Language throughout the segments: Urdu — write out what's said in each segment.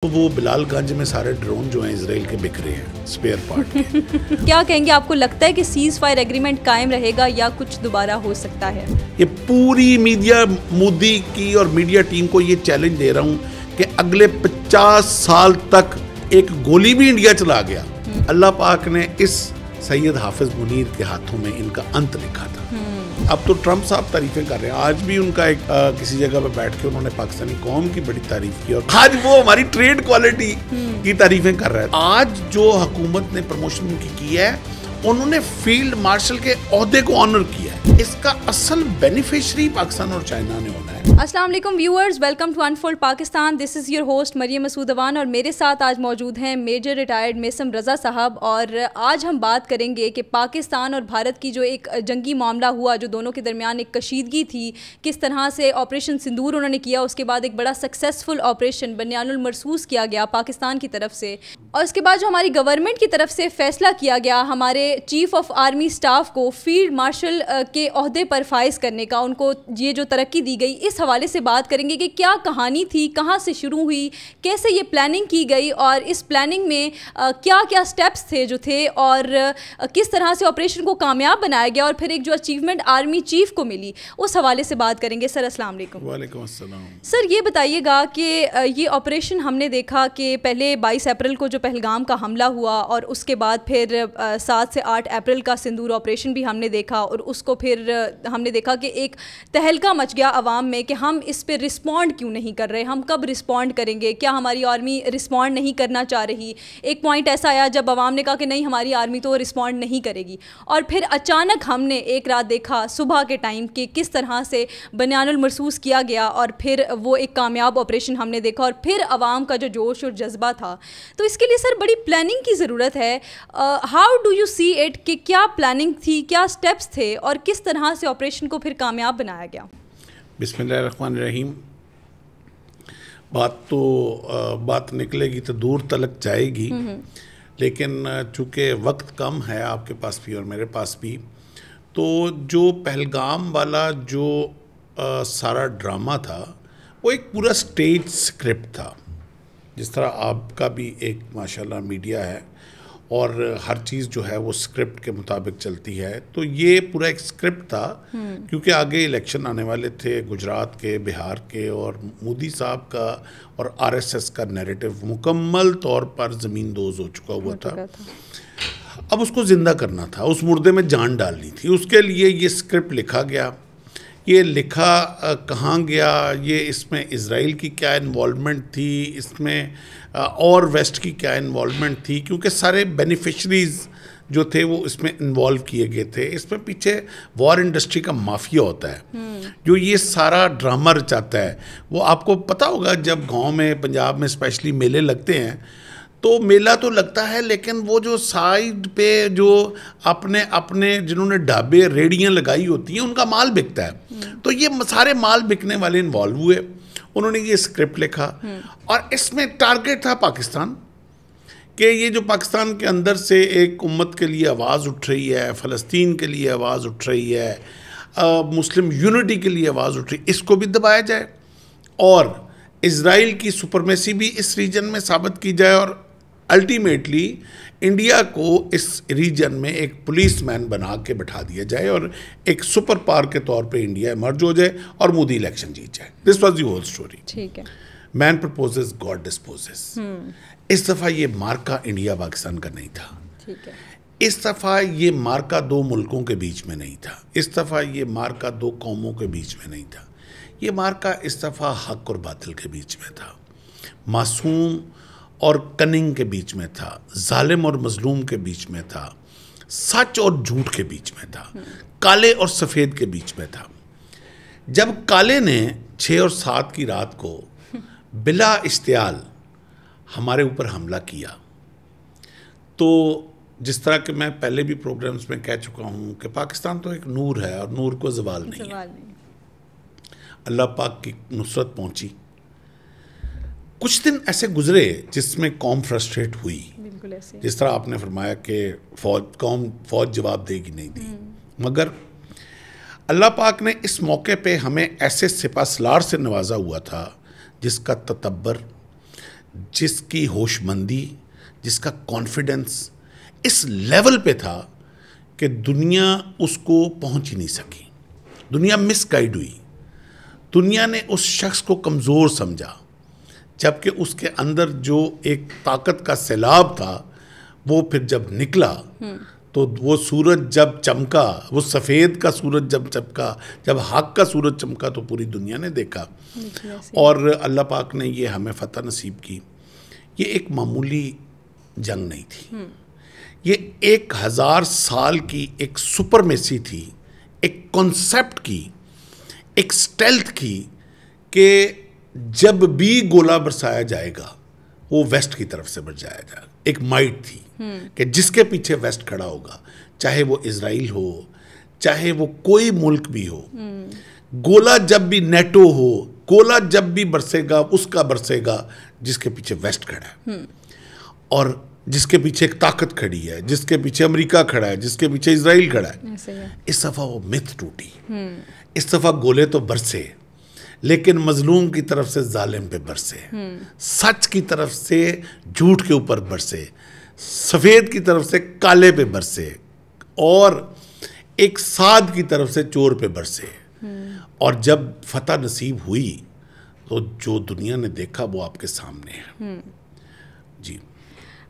وہ بلال گنج میں سارے ڈرون جو ہیں اسرائیل کے بک رہے ہیں سپیئر پارٹ کے. کیا کہیں گے، آپ کو لگتا ہے کہ سیز فائر ایگریمنٹ قائم رہے گا یا کچھ دوبارہ ہو سکتا ہے؟ یہ پوری میڈیا مودی کی اور میڈیا ٹیم کو یہ چیلنج دے رہا ہوں کہ اگلے 50 سال تک ایک گولی بھی انڈیا چلا گیا. اللہ پاک نے اس سید حافظ منیر کے ہاتھوں میں ان کا انت لکھا تھا. اب تو ٹرمپ صاحب تعریفیں کر رہے ہیں. آج بھی ان کا ایک کسی جگہ پہ بیٹھ کے انہوں نے پاکستانی قوم کی بڑی تعریف کی اور آج وہ ہماری ٹریڈ کوالٹی کی تعریفیں کر رہے ہیں. آج جو حکومت نے پروموشن کی ہے انہوں نے فیلڈ مارشل کے عہدے کو آنر کیا ہے. اس کا اصل بینیفیشری پاکستان اور چائنا نے ہونا ہے. السلام علیکم viewers, welcome to unfold Pakistan. This is your host Maryam Masood Awan اور میرے ساتھ آج موجود ہیں میجر ریٹائرڈ میسم رضا صاحب. اور آج ہم بات کریں گے کہ پاکستان اور بھارت کی جو ایک جنگی معاملہ ہوا، جو دونوں کے درمیان ایک کشیدگی تھی، کس طرح سے آپریشن سندور انہوں نے کیا. اس کے بعد ایک بڑا سکسیسفل آپریشن بنیان المرصوص کیا گیا پاکستان کی طرف سے، اور اس کے بعد جو ہماری گورنمنٹ کی طرف سے فیصلہ کیا گیا ہمارے چیف آف آرمی اسٹاف کو فیلڈ مارشل کے عہدے پر فائز کرنے کا، ان کو یہ جو ترقی دی گئی، اس حوالے سے بات کریں گے کہ کیا کہانی تھی، کہاں سے شروع ہوئی، کیسے یہ پلاننگ کی گئی اور اس پلاننگ میں کیا کیا سٹیپس تھے جو تھے، اور کس طرح سے آپریشن کو کامیاب بنایا گیا، اور پھر ایک جو اچیومنٹ آرمی چیف کو ملی، اس حوالے سے بات کریں گے. سر السلام علیکم. وعلیکم السلام. سر یہ بتائیے گا کہ یہ آپریشن ہم نے دیکھا کہ پہلے 22 اپریل کو جو پہلگام کا حملہ ہوا، اور اس کے بعد پھر 7 سے 8 اپریل کا سندور آپریشن بھی ہم نے دیکھا، اور اس کو پھر ہم نے دیکھا کہ ایک تہلکہ مچ گیا عوام میں کہ ہم اس پہ رسپونڈ کیوں نہیں کر رہے، ہم کب رسپونڈ کریں گے، کیا ہماری آرمی رسپونڈ نہیں کرنا چاہ رہی. ایک پوائنٹ ایسا آیا جب عوام نے کہا کہ نہیں ہماری آرمی تو رسپونڈ نہیں کرے گی، اور پھر اچانک ہم نے ایک رات دیکھا صبح کے ٹائم کہ کس طرح سے بنیان المرصوص کیا گیا، اور پھر وہ ایک کامیاب آپریشن ہم نے دیکھا، اور پھر عوام کا جو جوش اور جذبہ تھا. تو اس کے لیے سر بڑی پلاننگ کی ضرورت ہے. How do you see it کہ کیا پلاننگ تھی، کیا سٹیپس تھے، اور کس طرح سے آپریشن کو پھر کامیاب بنایا گیا؟ بسم اللہ الرحمن الرحیم. بات نکلے گی تو دور تلک جائے گی، لیکن چونکہ وقت کم ہے آپ کے پاس بھی اور میرے پاس بھی، تو جو پہلگام والا جو سارا ڈرامہ تھا وہ ایک پورا سٹیج سکرپٹ تھا. جس طرح آپ کا بھی ایک ماشاءاللہ میڈیا ہے اور ہر چیز جو ہے وہ سکرپٹ کے مطابق چلتی ہے، تو یہ پورا ایک سکرپٹ تھا. کیونکہ آگے الیکشن آنے والے تھے گجرات کے، بہار کے، اور مودی صاحب کا اور RSS کا نیریٹو مکمل طور پر زمین دوز ہو چکا ہوا تھا. اب اس کو زندہ کرنا تھا، اس مردے میں جان ڈالنی تھی. اس کے لیے یہ سکرپٹ لکھا گیا. یہ لکھا کہاں گیا، یہ اس میں اسرائیل کی کیا انوالومنٹ تھی، اس میں اور ویسٹ کی کیا انوالومنٹ تھی، کیونکہ سارے بینیفیشریز جو تھے وہ اس میں انوالو کیے گئے تھے. اس میں پیچھے وار انڈسٹری کا مافیا ہوتا ہے جو یہ سارا ڈرامہ رچاتا ہے. وہ آپ کو پتہ ہوگا جب گاؤں میں پنجاب میں اسپیشلی میلے لگتے ہیں تو میلہ تو لگتا ہے، لیکن وہ جو سائیڈ پہ جو اپنے جنہوں نے ڈھابے ریڑیاں لگائی ہوتی ہیں ان کا مال بکتا ہے. تو یہ سارے مال بکنے والے انوالو ہوئے. انہوں نے یہ سکرپٹ لکھا اور اس میں ٹارگٹ تھا پاکستان، کہ یہ جو پاکستان کے اندر سے ایک امت کے لیے آواز اٹھ رہی ہے، فلسطین کے لیے آواز اٹھ رہی ہے، مسلم یونٹی کے لیے آواز اٹھ رہی ہے، اس کو بھی دبایا جائے اور اسرائیل کی سپرمیسی بھی اس ریجن میں ثابت کی جائے، اور الٹیمیٹلی انڈیا کو اس ریجن میں ایک پولیس مین بنا کے بٹھا دیا جائے اور ایک سپر پاور کے طور پہ انڈیا ایمرج ہو جائے اور مودی الیکشن جیت جائے. This was the whole story. ٹھیک ہے. مین پرپوزز گاڈ ڈسپوزز. اس دفعہ یہ مارکا انڈیا پاکستان کا نہیں تھا. ٹھیک ہے. اس دفعہ یہ مارکا دو ملکوں کے بیچ میں نہیں تھا. اس دفعہ یہ مارکا دو قوموں کے بیچ میں نہیں تھا. یہ مارکا اس دفعہ حق اور باطل کے بیچ میں تھا، معصوم اور کننگ کے بیچ میں تھا، ظالم اور مظلوم کے بیچ میں تھا، سچ اور جھوٹ کے بیچ میں تھا، کالے اور سفید کے بیچ میں تھا. جب کالے نے 6 اور 7 کی رات کو بلا اشتعال ہمارے اوپر حملہ کیا، تو جس طرح کہ میں پہلے بھی پروگرامز میں کہہ چکا ہوں کہ پاکستان تو ایک نور ہے اور نور کو زوال نہیں ہے. اللہ پاک کی نصرت پہنچی. کچھ دن ایسے گزرے جس میں قوم فرسٹریٹ ہوئی، جس طرح آپ نے فرمایا کہ فوج جواب دے گی نہیں دی، مگر اللہ پاک نے اس موقع پہ ہمیں ایسے سپہ سالار سے نوازا ہوا تھا جس کا تتبر، جس کی ہوش مندی, جس کا کانفیڈنس اس لیول پہ تھا کہ دنیا اس کو پہنچ ہی نہیں سکی. دنیا مس گائیڈ ہوئی. دنیا نے اس شخص کو کمزور سمجھا, جبکہ اس کے اندر جو ایک طاقت کا سیلاب تھا وہ پھر جب نکلا تو وہ سورج جب چمکا, وہ سفید کا سورج جب چمکا, جب حق کا سورج چمکا تو پوری دنیا نے دیکھا. اور اللہ پاک نے یہ ہمیں فتح نصیب کی. یہ ایک معمولی جنگ نہیں تھی, یہ 1000 سال کی ایک سپرمیسی تھی, ایک کانسیپٹ کی, ایک سٹیلتھ کی, کہ جب بھی گولہ برسایا جائے گا وہ ویسٹ کی طرف سے برسایا جائے گا. ایک مائٹ تھی کہ جس کے پیچھے ویسٹ کھڑا ہوگا, چاہے وہ اسرائیل ہو, چاہے وہ کوئی ملک بھی ہو. گولہ جب بھی نیٹو ہو, گولہ جب بھی برسے گا اس کا برسے گا جس کے پیچھے ویسٹ کھڑا ہے, اور جس کے پیچھے ایک طاقت کھڑی ہے, جس کے پیچھے امریکہ کھڑا ہے, جس کے پیچھے اسرائیل کھڑا ہے. اس دفعہ وہ مت ٹوٹی. اس دفعہ گولے تو برسے, لیکن مظلوم کی طرف سے ظالم پہ برسے, سچ کی طرف سے جھوٹ کے اوپر برسے, سفید کی طرف سے کالے پہ برسے, اور ایک سعد کی طرف سے چور پہ برسے. اور جب فتح نصیب ہوئی تو جو دنیا نے دیکھا وہ آپ کے سامنے ہے. جی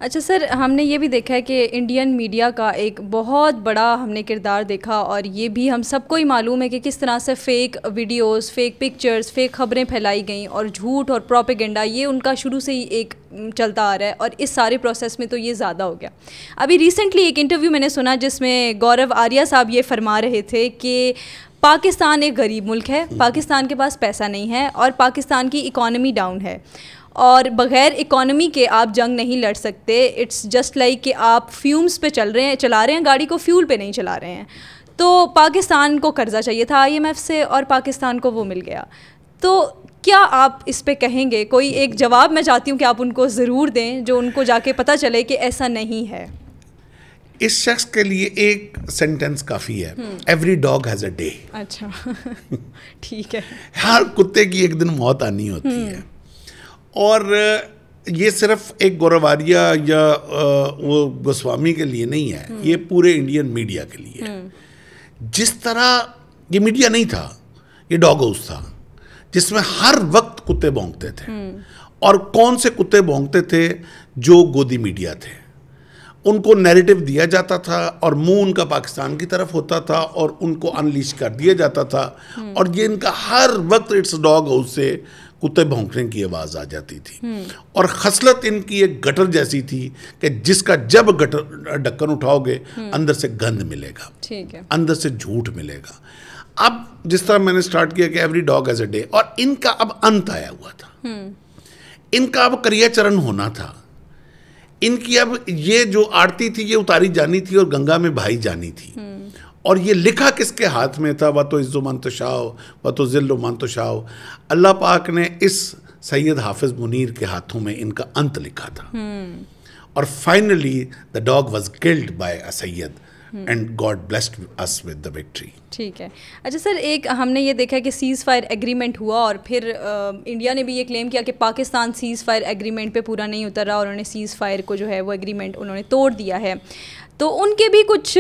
اچھا سر, ہم نے یہ بھی دیکھا ہے کہ انڈین میڈیا کا ایک بہت بڑا ہم نے کردار دیکھا, اور یہ بھی ہم سب کو ہی معلوم ہے کہ کس طرح سے fake videos, fake pictures, fake خبریں پھیلائی گئیں, اور جھوٹ اور پروپیگنڈا یہ ان کا شروع سے ہی ایک چلتا آ رہا ہے, اور اس سارے پروسیس میں تو یہ زیادہ ہو گیا. ابھی ریسنٹلی ایک انٹرویو میں نے سنا جس میں گورو آریہ صاحب یہ فرما رہے تھے کہ پاکستان ایک غریب ملک ہے, پاکستان کے پاس پیسہ نہیں ہے, اور پاکستان کی اکانومی ڈاؤن ہے, اور بغیر اکانومی کے آپ جنگ نہیں لڑ سکتے. اٹس جسٹ لائک کہ آپ فیومز پہ چلا رہے ہیں گاڑی کو, فیول پہ نہیں چلا رہے ہیں. تو پاکستان کو قرضہ چاہیے تھا IMF سے, اور پاکستان کو وہ مل گیا. تو کیا آپ اس پہ کہیں گے؟ کوئی ایک جواب میں چاہتی ہوں کہ آپ ان کو ضرور دیں, جو ان کو جا کے پتہ چلے کہ ایسا نہیں ہے. اس شخص کے لیے ایک سینٹنس کافی ہے, every dog has a day. اچھا ٹھیک ہے. ہر کتے کی ایک دن موت آنی ہوتی ہے, اور یہ صرف ایک گورو آریہ یا وہ گوسوامی کے لیے نہیں ہے, یہ پورے انڈین میڈیا کے لیے ہے. جس طرح یہ میڈیا نہیں تھا, یہ ڈاگ ہاؤس تھا جس میں ہر وقت کتے بھونکتے تھے. اور کون سے کتے بھونکتے تھے؟ جو گودی میڈیا تھے. ان کو نیریٹو دیا جاتا تھا اور منہ ان کا پاکستان کی طرف ہوتا تھا, اور ان کو انلیش کر دیا جاتا تھا, اور یہ ان کا ہر وقت اٹس ڈاگ ہاؤس سے کتے بھونکنے کی آواز آ جاتی تھی. اور خصلت ان کی ایک گٹر جیسی تھی کہ جس کا جب گٹر ڈھکن اٹھاؤ گے اندر سے گند ملے گا, اندر سے جھوٹ ملے گا. اب جس طرح میں نے سٹارٹ کیا کہ every dog has a day, اور ان کا اب انت آیا ہوا تھا, ان کا اب کریا چرن ہونا تھا. ان کی اب یہ جو آرتی تھی یہ اتاری جانی تھی اور گنگا میں بہائی جانی تھی. اور یہ لکھا کس کے ہاتھ میں تھا؟ وَتُعِزُّ مَن تَشَاءُ وَتُذِلُّ مَن تَشَاءُ. اللہ پاک نے اس سید حافظ منیر کے ہاتھوں میں ان کا انت لکھا تھا. اور finally the dog was killed by a Syed and God blessed us with the victory. ٹھیک ہے. اچھا سر, ایک ہم نے یہ دیکھا کہ سیز فائر ایگریمنٹ ہوا, اور پھر انڈیا نے بھی یہ کلیم کیا کہ پاکستان سیز فائر ایگریمنٹ پہ پورا نہیں اتر رہا, اور انہوں نے سیز فائر کو جو ہے وہ ایگریمنٹ انہوں نے توڑ دیا ہے. تو ان کے بھی کچھ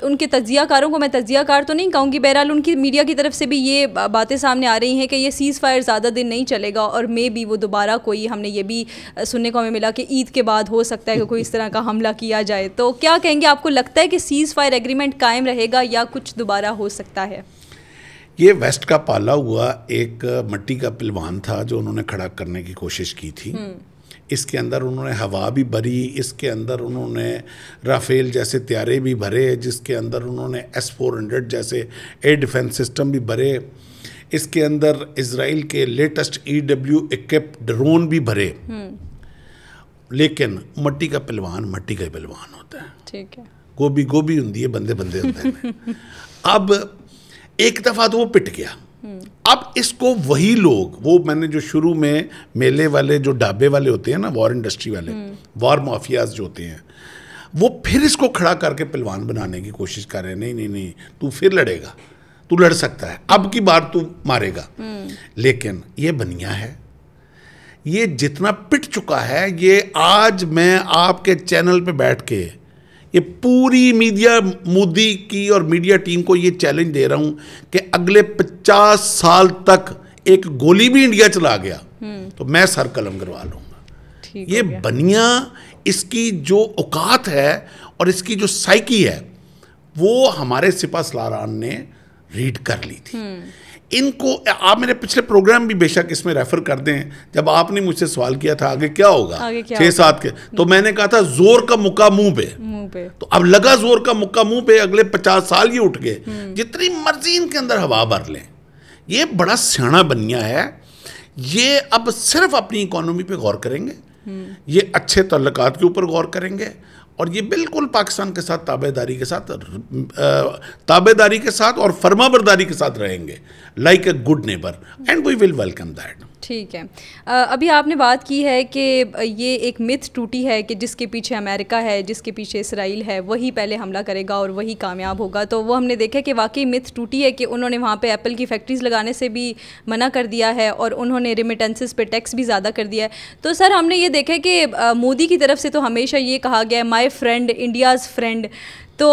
ان کے تجزیہ کاروں کو, میں تجزیہ کار تو نہیں کہوں گی, بہرحال ان کی میڈیا کی طرف سے بھی یہ باتیں سامنے آ رہی ہیں کہ یہ سیز فائر زیادہ دن نہیں چلے گا, اور مے بھی وہ دوبارہ کوئی, ہم نے یہ بھی سننے کو ہمیں ملا کہ عید کے بعد ہو سکتا ہے کہ کوئی اس طرح کا حملہ کیا جائے. تو کیا کہیں گے, آپ کو لگتا ہے کہ سیز فائر ایگریمنٹ قائم رہے گا یا کچھ دوبارہ ہو سکتا ہے؟ یہ ویسٹ کا پالا ہوا ایک مٹی کا پلوان تھا جو انہوں نے کھڑا کرنے کی کوشش کی تھی. اس کے اندر انہوں نے ہوا بھی بھری, اس کے اندر انہوں نے رافیل جیسے طیارے بھی بھرے, جس کے اندر انہوں نے S-400 جیسے ایئر ڈیفنس سسٹم بھی بھرے, اس کے اندر اسرائیل کے لیٹسٹ EW اکوپ ڈرون بھی بھرے. لیکن مٹی کا پلوان مٹی کا ہی پلوان ہوتا ہے. ٹھیک ہے. گوبھی گوبھی ہوتی ہے, بندے بندے ہوتے ہیں. اب ایک دفعہ تو وہ پٹ گیا. اب اس کو وہی لوگ, وہ میں نے جو شروع میں میلے والے جو ڈھابے والے ہوتے ہیں نا, وار انڈسٹری والے, وار مافیاز جو ہوتے ہیں, وہ پھر اس کو کھڑا کر کے پلوان بنانے کی کوشش کر رہے ہیں. نہیں نہیں نہیں, تو پھر لڑے گا, تو لڑ سکتا ہے, اب کی بار تو مارے گا. لیکن یہ بنیا ہے, یہ جتنا پٹ چکا ہے، یہ آج میں آپ کے چینل پہ بیٹھ کے یہ پوری میڈیا مودی کی اور میڈیا ٹیم کو یہ چیلنج دے رہا ہوں کہ اگلے 50 سال تک ایک گولی بھی انڈیا چلا گیا تو میں سر قلم کروا لوں گا. یہ بنیا اس کی جو اوقات ہے اور اس کی جو سائیکی ہے وہ ہمارے سپہ سالاران نے ریڈ کر لی تھی. ان کو آپ میرے پچھلے پروگرام بھی بے شک اس میں ریفر کر دیں، جب آپ نے مجھ سے سوال کیا تھا آگے کیا ہوگا 6-7 کے، تو میں نے کہا تھا زور کا مکہ منہ پہ. تو اب لگا زور کا مکہ منہ پہ، اگلے 50 سال یہ اٹھ گئے، جتنی مرضی ان کے اندر ہوا بھر لیں. یہ بڑا سیاںا بنیا ہے. یہ اب صرف اپنی اکانومی پہ غور کریں گے، یہ اچھے تعلقات کے اوپر غور کریں گے، اور یہ بالکل پاکستان کے ساتھ تابع داری کے ساتھ اور فرما برداری کے ساتھ رہیں گے، like a good neighbour, and we will welcome that. ٹھیک ہے. ابھی آپ نے بات کی ہے کہ یہ ایک متھ ٹوٹی ہے کہ جس کے پیچھے امریکہ ہے، جس کے پیچھے اسرائیل ہے، وہی پہلے حملہ کرے گا اور وہی کامیاب ہوگا. تو وہ ہم نے دیکھا کہ واقعی متھ ٹوٹی ہے کہ انہوں نے وہاں پہ ایپل کی فیکٹریز لگانے سے بھی منع کر دیا ہے اور انہوں نے ریمیٹنسز پہ ٹیکس بھی زیادہ کر دیا ہے. تو سر ہم نے یہ دیکھا کہ مودی کی طرف سے تو ہمیشہ یہ کہا گیا ہے مائی فرینڈ انڈیاز فرینڈ. تو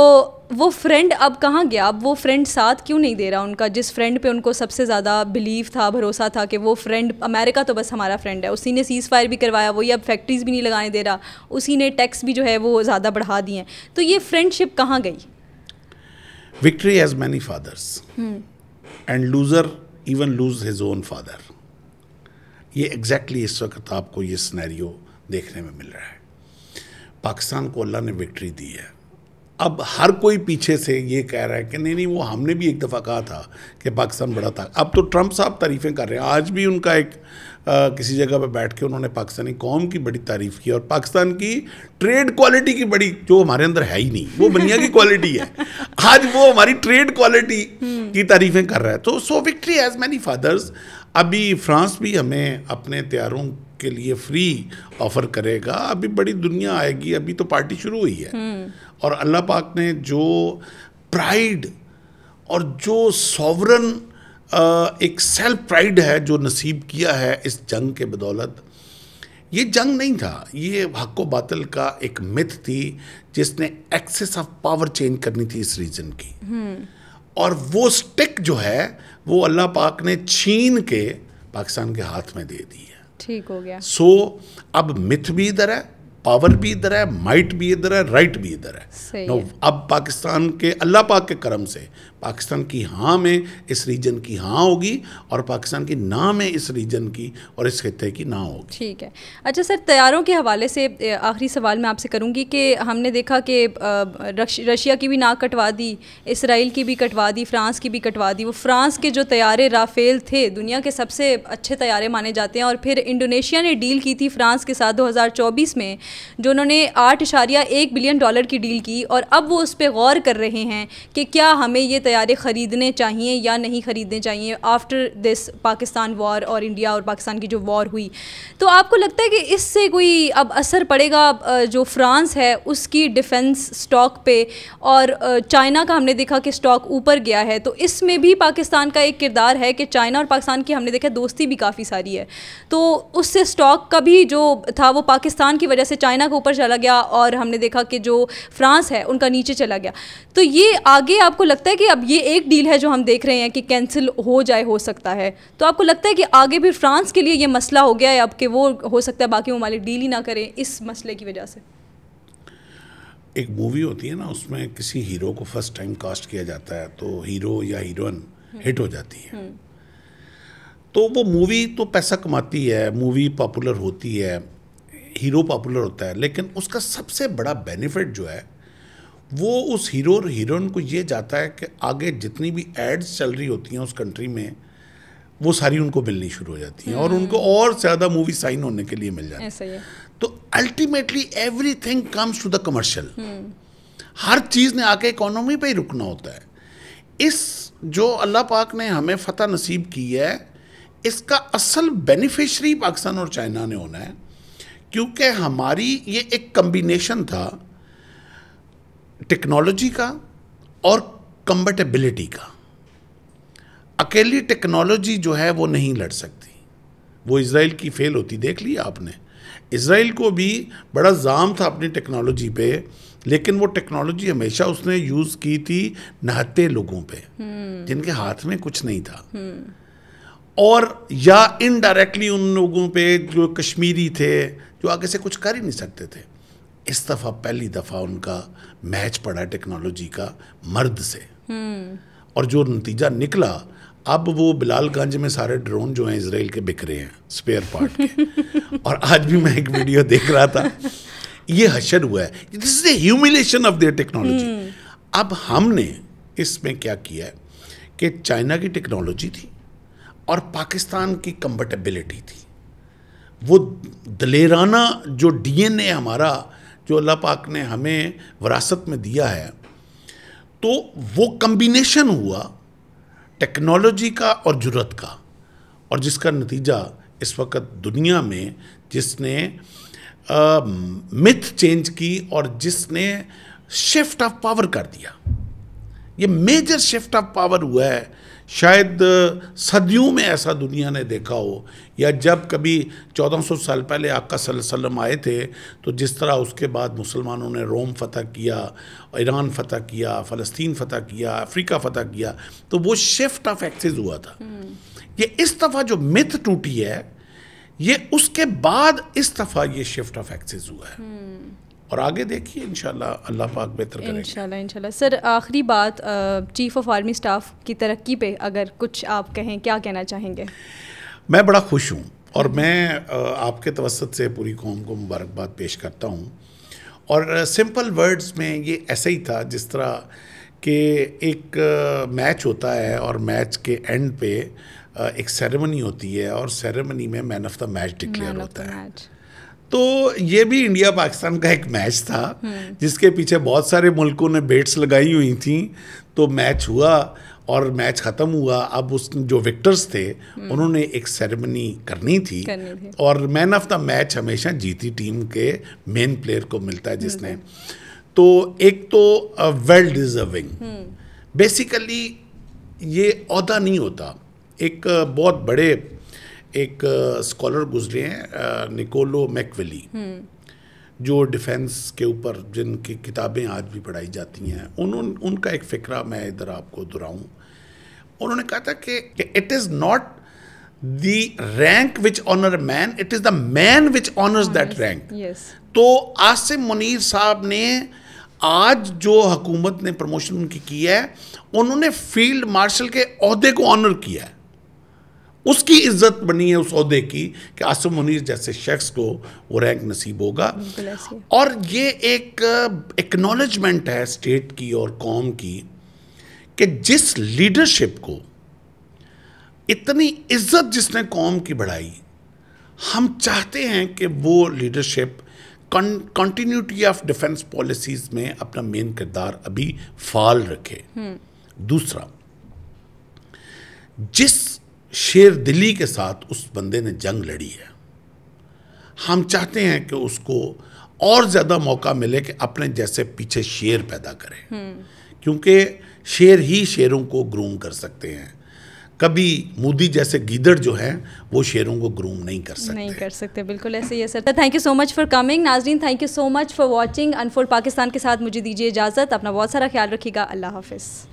وہ فرینڈ اب کہاں گیا؟ اب وہ فرینڈ ساتھ کیوں نہیں دے رہا ان کا، جس فرینڈ پہ ان کو سب سے زیادہ بلیو تھا، بھروسہ تھا کہ وہ فرینڈ امریکہ تو بس ہمارا فرینڈ ہے. اسی نے سیز فائر بھی کروایا، وہی اب فیکٹریز بھی نہیں لگانے دے رہا، اسی نے ٹیکس بھی جو ہے وہ زیادہ بڑھا دیے ہیں. تو یہ فرینڈ شپ کہاں گئی؟ Victory has many fathers and loser even lose his own father. یہ ایگزیکٹلی اس وقت آپ کو یہ سینیریو دیکھنے میں مل رہا ہے. پاکستان کو اللہ نے وکٹری دی ہے. اب ہر کوئی پیچھے سے یہ کہہ رہا ہے کہ نہیں وہ ہم نے بھی ایک دفعہ کہا تھا کہ پاکستان بڑا تھا. اب تو ٹرمپ صاحب تعریفیں کر رہے ہیں. آج بھی ان کا ایک کسی جگہ پہ بیٹھ کے انہوں نے پاکستانی قوم کی بڑی تعریف کی اور پاکستان کی ٹریڈ کوالٹی کی بڑی، جو ہمارے اندر ہے ہی نہیں، وہ بنیا کی کوالٹی ہے، آج وہ ہماری ٹریڈ کوالٹی کی تعریفیں کر رہا ہے. تو سو وکٹری ہیز مینی فادرز. ابھی فرانس بھی ہمیں اپنے طیاروں کے لیے فری آفر کرے گا. ابھی بڑی دنیا آئے گی، ابھی تو پارٹی شروع ہوئی ہے. اور اللہ پاک نے جو پرائیڈ اور جو سوورن ایک سیلف پرائیڈ ہے جو نصیب کیا ہے اس جنگ کے بدولت. یہ جنگ نہیں تھا، یہ حق و باطل کا ایک متھ تھی جس نے ایکسس آف پاور چینج کرنی تھی اس ریجن کی. اور وہ سٹک جو ہے وہ اللہ پاک نے چھین کے پاکستان کے ہاتھ میں دے دی ہے. ٹھیک ہو گیا. سو اب متھ بھی ادھر ہے، پاور بھی ادھر ہے، مائٹ بھی ادھر ہے، رائٹ بھی ادھر ہے. اب پاکستان کے اللہ پاک کے کرم سے پاکستان کی ہاں میں اس ریجن کی ہاں ہوگی اور پاکستان کی نہ میں اس ریجن کی اور اس خطے کی نہ ہوگی. ٹھیک ہے. اچھا سر، طیاروں کے حوالے سے آخری سوال میں آپ سے کروں گی کہ ہم نے دیکھا کہ رشیا کی بھی ناک کٹوا دی، اسرائیل کی بھی کٹوا دی، فرانس کی بھی کٹوا دی. وہ فرانس کے جو طیارے رافیل تھے دنیا کے سب سے اچھے طیارے مانے جاتے ہیں، اور پھر انڈونیشیا نے ڈیل کی تھی فرانس کے ساتھ 2024 میں، جو انہوں نے $8.1 بلین کی ڈیل کی، اور اب وہ اس پہ غور کر رہے ہیں کہ کیا ہمیں یہ طیارے خریدنے چاہیے یا نہیں خریدنے چاہیے آفٹر دس پاکستان وار اور انڈیا اور پاکستان کی جو وار ہوئی. تو آپ کو لگتا ہے کہ اس سے کوئی اب اثر پڑے گا جو فرانس ہے اس کی ڈیفنس سٹاک پہ، اور چائنا کا ہم نے دیکھا کہ سٹاک اوپر گیا ہے، تو اس میں بھی پاکستان کا ایک کردار ہے کہ چائنا اور پاکستان کی ہم نے دیکھا دوستی بھی کافی ساری ہے، تو اس سے سٹاک کا بھی جو تھا وہ پاکستان کی وجہ سے چائنا کے اوپر چلا گیا، اور ہم نے دیکھا کہ جو فرانس ہے ان کا نیچے چلا گیا. تو یہ آگے آپ کو لگتا ہے کہ اب یہ ایک ڈیل ہے جو ہم دیکھ رہے ہیں کہ کینسل ہو جائے، ہو سکتا ہے، تو آپ کو لگتا ہے کہ آگے بھی فرانس کے لیے یہ مسئلہ ہو گیا ہے اب کہ وہ ہو سکتا ہے باقی ممالک ڈیل ہی نہ کریں اس مسئلے کی وجہ سے؟ ایک مووی ہوتی ہے نا، اس میں کسی ہیرو کو فرسٹ ٹائم کاسٹ کیا جاتا ہے تو ہیرو یا ہیروئن ہٹ ہو جاتی ہے، تو وہ مووی تو پیسہ کماتی ہے، مووی پاپولر ہوتی ہے، ہیرو پاپولر ہوتا ہے، لیکن اس کا سب سے بڑا بینیفٹ جو ہے وہ اس ہیرو اور ہیروئن کو یہ جاتا ہے کہ آگے جتنی بھی ایڈز چل رہی ہوتی ہیں اس کنٹری میں وہ ساری ان کو ملنی شروع ہو جاتی ہیں، اور ان کو اور زیادہ مووی سائن ہونے کے لیے مل جاتی ہے. تو ultimately everything comes to the commercial. ہر چیز نے آ کے اکانومی پہ ہی رکنا ہوتا ہے. اس جو اللہ پاک نے ہمیں فتح نصیب کی ہے اس کا اصل بینیفیشری پاکستان اور چائنا نے ہونا ہے، کیونکہ ہماری یہ ایک کمبینیشن تھا ٹیکنالوجی کا اور کمبیٹیبلٹی کا. اکیلی ٹیکنالوجی جو ہے وہ نہیں لڑ سکتی، وہ اسرائیل کی فیل ہوتی دیکھ لی آپ نے. اسرائیل کو بھی بڑا زام تھا اپنی ٹیکنالوجی پہ, لیکن وہ ٹیکنالوجی ہمیشہ اس نے یوز کی تھی نہتے لوگوں پہ جن کے ہاتھ میں کچھ نہیں تھا, اور یا انڈائریکٹلی ان لوگوں پہ جو کشمیری تھے جو آگے سے کچھ کر ہی نہیں سکتے تھے. اس دفعہ پہلی دفعہ ان کا میچ پڑا ٹیکنالوجی کا مرد سے, اور جو نتیجہ نکلا, اب وہ بلال گنج میں سارے ڈرون جو ہیں اسرائیل کے بک رہے ہیں اسپیئر پارٹ کے. اور آج بھی میں ایک ویڈیو دیکھ رہا تھا, یہ حشر ہوا ہے. دس از اے ہیوملیشن آف دیئر ٹیکنالوجی. اب ہم نے اس میں کیا کیا ہے کہ چائنا کی ٹیکنالوجی تھی اور پاکستان کی کمبٹیبلٹی تھی, وہ دلیرانہ جو ڈی این اے ہمارا جو اللہ پاک نے ہمیں وراثت میں دیا ہے, تو وہ کمبینیشن ہوا ٹیکنالوجی کا اور جرت کا, اور جس کا نتیجہ اس وقت دنیا میں جس نے متھ چینج کی اور جس نے شفٹ آف پاور کر دیا. یہ میجر شفٹ آف پاور ہوا ہے, شاید صدیوں میں ایسا دنیا نے دیکھا ہو, یا جب کبھی 1400 سال پہلے آقا صلی اللہ علیہ وسلم آئے تھے تو جس طرح اس کے بعد مسلمانوں نے روم فتح کیا, ایران فتح کیا, فلسطین فتح کیا, افریقہ فتح کیا, تو وہ شفٹ آف ایکسز ہوا تھا. یہ اس دفعہ جو متھ ٹوٹی ہے, یہ اس کے بعد اس دفعہ یہ شفٹ آف ایکسز ہوا ہے, اور آگے دیکھیے انشاءاللہ اللہ پاک بہتر کریں گے. انشاءاللہ. سر آخری بات, چیف آف آرمی اسٹاف کی ترقی پہ اگر کچھ آپ کہیں, کیا کہنا چاہیں گے؟ میں بڑا خوش ہوں, اور میں آپ کے توسط سے پوری قوم کو مبارکباد پیش کرتا ہوں. اور سمپل ورڈز میں یہ ایسا ہی تھا جس طرح کہ ایک میچ ہوتا ہے اور میچ کے اینڈ پہ ایک سیریمنی ہوتی ہے, اور سیریمنی میں مین آف دا میچ ڈکلیئر ہوتا ہے. تو یہ بھی انڈیا پاکستان کا ایک میچ تھا جس کے پیچھے بہت سارے ملکوں نے بیٹس لگائی ہوئی تھیں. تو میچ ہوا اور میچ ختم ہوا. اب اس جو وکٹرز تھے انہوں نے ایک سیریمنی کرنی تھی, اور مین آف دا میچ ہمیشہ جیتی ٹیم کے مین پلیئر کو ملتا ہے جس نے. تو ایک تو ویل ڈیزرونگ, بیسیکلی یہ عہدہ نہیں ہوتا. ایک بہت بڑے ایک اسکالر گزرے ہیں نکولو میکویلی, جو ڈیفینس کے اوپر جن کی کتابیں آج بھی پڑھائی جاتی ہیں, ان کا ایک فکرہ میں ادھر آپ کو دہراؤں. انہوں نے کہا تھا کہ it is not the rank which honour a man, it is the man which honours that rank. تو عاصم منیر صاحب نے آج جو حکومت نے پروموشن ان کی ہے, انہوں نے فیلڈ مارشل کے عہدے کو آنر کیا ہے. اس کی عزت بنی ہے اس عہدے کی کہ عاصم منیر جیسے شخص کو وہ رینک نصیب ہوگا. اور یہ ایک ایکنالجمنٹ ہے اسٹیٹ کی اور قوم کی کہ جس لیڈرشپ کو اتنی عزت جس نے قوم کی بڑھائی, ہم چاہتے ہیں کہ وہ leadership continuity of defence policies میں اپنا مین کردار ابھی فعال رکھے. دوسرا, جس شیر دلی کے ساتھ اس بندے نے جنگ لڑی ہے, ہم چاہتے ہیں کہ اس کو اور زیادہ موقع ملے کہ اپنے جیسے پیچھے شیر پیدا کرے, کیونکہ شیر ہی شیروں کو گروم کر سکتے ہیں. کبھی مودی جیسے گیدڑ جو ہیں وہ شیروں کو گروم نہیں کر سکتے. بالکل ایسے ہی ہے sir. Thank you so much for coming. ناظرین thank you so much for watching unfold Pakistan کے ساتھ مجھے دیجیے اجازت. اپنا بہت سارا خیال رکھیے گا. اللہ حافظ.